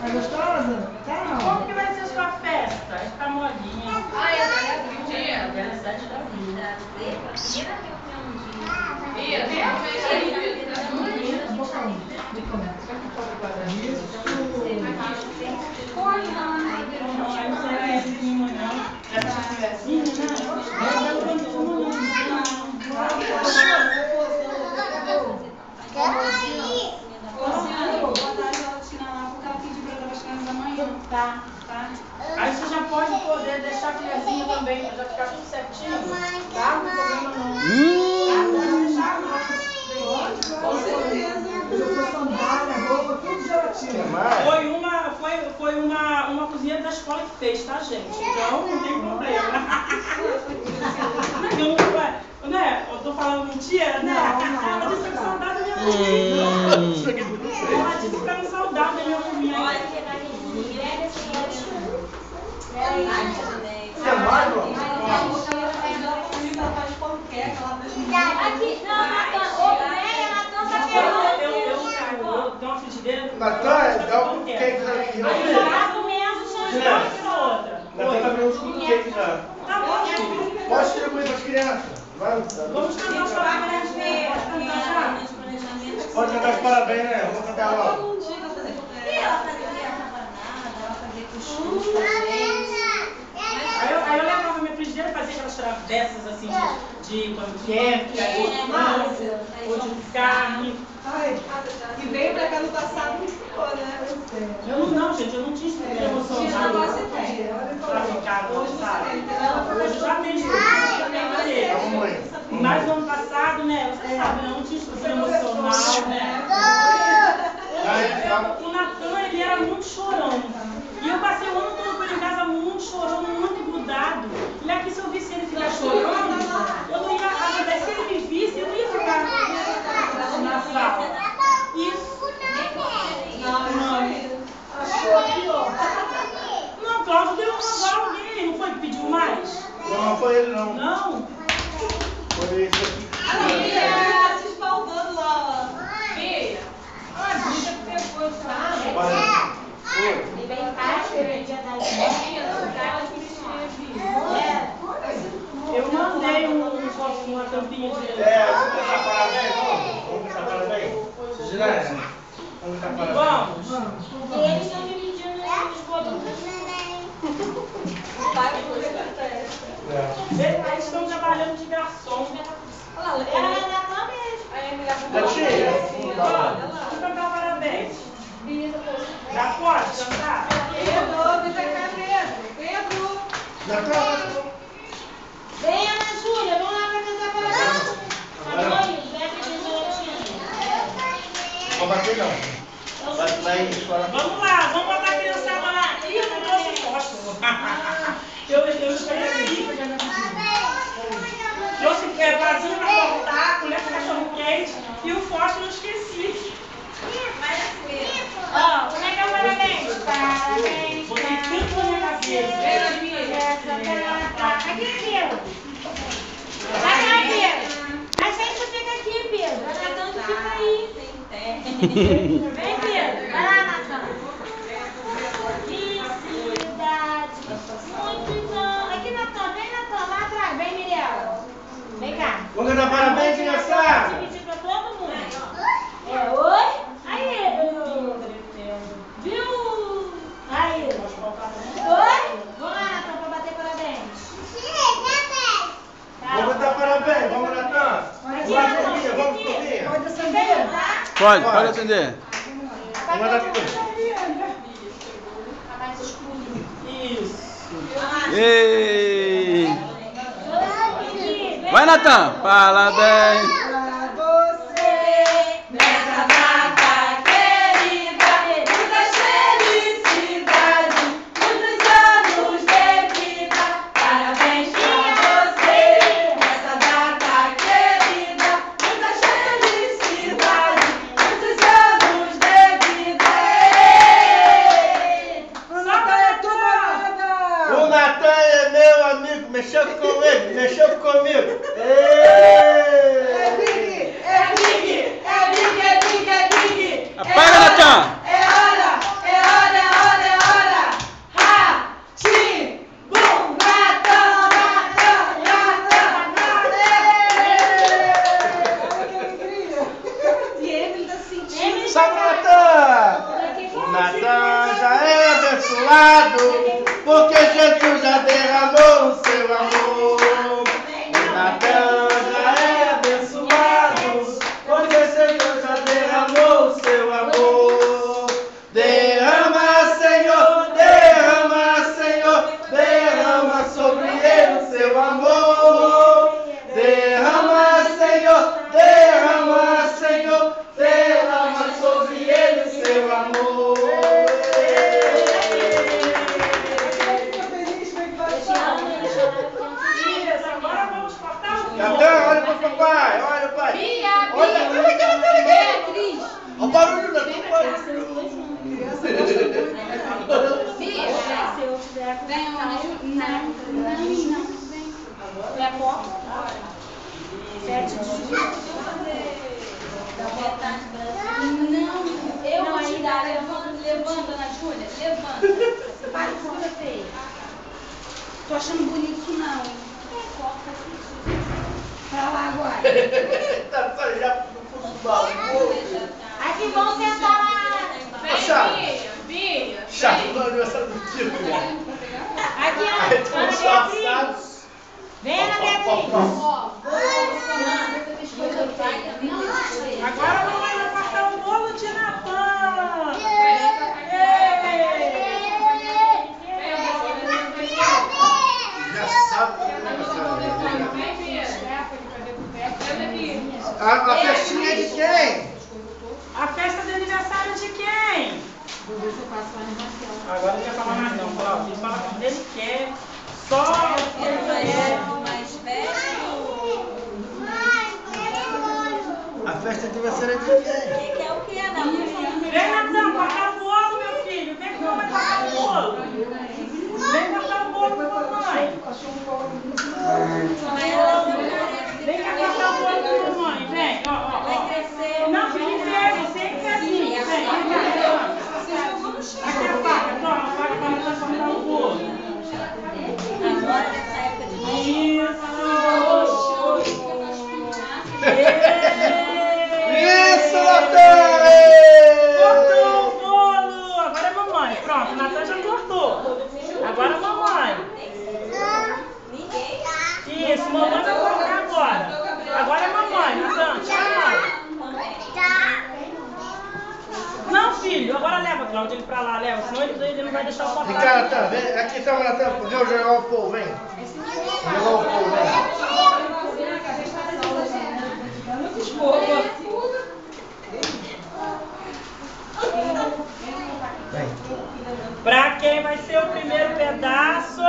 Tá gostosa? Tá. Como que vai ser a sua festa? Vai ficar molinha. Ai, a Adélia abriu o dia. Dia 7 de abril. Primeira reunião de... Ia, Tá. Aí você já pode poder deixar a colherzinha também, pra já ficar tudo certinho. Tá? Não tem problema não. Pode deixar, não. Com certeza. Eu sou sandália, roupa, tudo gelatina. Foi uma cozinheira da escola que fez, tá, gente? Então não tem problema. Eu tô falando mentira, né? Ela disse que saudade da minha comida. Ela disse que tá com saudade da minha comida. Você é mais, irmão? Eu dou uma frigideira. Natan, dá um cupcake aqui. Aí já tá comendo, só outra. Natan tá comendo uns cupcake já. Tá bom. Pode distribuir para as crianças. Vamos cantar os parabéns. Pode cantar os parabéns, né? Vamos cantar logo. Ela fazia ela fazia cuscuz pra gente. Aí eu levava minha frigideira e fazia aquelas travessas assim de panqueca, de massa, ou de carne. Ai, que veio pra cá no passado não ficou, né? Eu não, gente, eu não tinha estrutura emocional pra ficar no passado. Hoje já tem estrutura, mas no ano passado, né, você sabe, eu não tinha estrutura emocional, né? O Natan, ele era muito chorão. E eu passei o ano todo com ele em casa muito chorando, muito grudado. E aqui, se eu visse ele ficar chorando, eu não ia agradecer. Se ele me visse, eu não ia ficar na sala. Isso. Não, Cláudio deu agora alguém. Não foi que pediu mais? Não foi ele, não. Não? Foi esse aqui. Tá se espaldando lá, ó. Bia, a Bia pegou, sabe? E bem fácil, no dia das Eu mandei uma tampinha de... Vamos cantar parabéns, vamos? Vamos cantar parabéns? Girais, vamos cantar parabéns. Vamos. E eles estão dividindo os bolinhos. Eles estão trabalhando de garçom. Ela vai dar uma mesmo. Vamos cantar parabéns. Já pode cantar? Pedro. Vem, Ana Júlia, vamos lá pra cantar parabéns. Adoro, bebe de gelatina. Não vai bater, não. Vai chorar. Vamos lá, vamos botar a criançada lá. Ih, eu não trouxe fósforo. Eu esqueci. Trouxe vasinho pra cortar, colher com cachorro quente e o fósforo eu esqueci. Ó, como é que é o parabéns? Parabéns. Botei tudo na minha cabeça. Aqui, Pedro. Vai lá, Pedro. A gente fica aqui, Pedro. A Natan fica aí. Vem, Pedro. Vai lá, Natan. Felicidade. Muitos anos. Aqui, Natan. Vem, Natan. Lá atrás. Vem, Mirella. Vem cá. Vamos cantar parabéns, criançada. Dividir pra todo mundo. Oi? Aí, viu? Aí. Oi? Vamos lá, Natan, pra bater parabéns. Vamos cantar parabéns, vamos, Natan. Vamos comer. Pode acender? Pode acender. Vamos lá, Isso. Ei! Vai, Natan! Parabéns! Pra você, Nessa data querida, muitas felicidades, muitos anos de vida, parabéns pra você. Nessa data querida, muitas felicidades, muitos anos de vida. Ana, é tudo Natan é meu amigo, mexeu com ele, mexeu comigo. É Big! É Big! É Big! É Big! É Big! Apaga, Natan! É hora! É hora! É hora! É hora! Ha! Tim! Bum! Natan! Natan! Natan! Olha que alegria! E ele tá sentindo. Salve, Natan! O Natan já é abençoado, porque Jesus já derramou o seu amor. O Natan já é abençoado, porque Jesus já derramou o seu amor. Derrama, Senhor, derrama sobre ele o seu amor. Derrama, Senhor, derrama sobre ele o seu amor. Fica feliz, vem para Isso, agora vamos cortar o bolo. Natan, olha pro papai, olha o pai. Olha, Beatriz. olha o barulho, Natan, o barulho. Eu vou te dar. Levanta, Ana Júlia. Levanta. Vai, segura feia. Tô achando bonito isso não, hein? Corta aqui. Pra lá agora. Tá só já no fundo do baú. Aqui vão sentar lá. Bia. Chato no aniversário do tio, né? Aqui, Aí tu Ana só Beatriz. assado. Vem, Ana Beatriz. Agora a mamãe vai cortar o bolo de Natan. Já sabe como é aniversário. A festinha é de quem? A festa de aniversário de quem? Agora não quer falar mais não, Cláudio. Ele fala quando ele quer. Só Mais velho. A festa de aniversário é de quem? Que é o que, não? vem, Natan, cortar o bolo, meu filho. Vem que a mamãe cortar o bolo. Vem cortar o bolo com a mamãe. Vem cá cortar o bolo com a mamãe. Vem, ó. Não, fique em pé, você é em pezinho. Vem cá. Aqui a faca, toma a faca para Natan cortar o bolo. Agora nessa época de Isso, Natan! Cortou o bolo! Agora é mamãe. Pronto, o Natan já cortou. Agora é mamãe. Isso, mamãe vai cortar agora. Agora é mamãe, Natan. Tchau. Não, filho. Agora leva, Cláudio, ele pra lá. Leva, senão ele não vai deixar eu Vem cortar. cá, Natan, vem. Aqui está o Natan, vem jogar o povo, vem. Jogar o povo, vem. Pra quem vai ser o primeiro pedaço?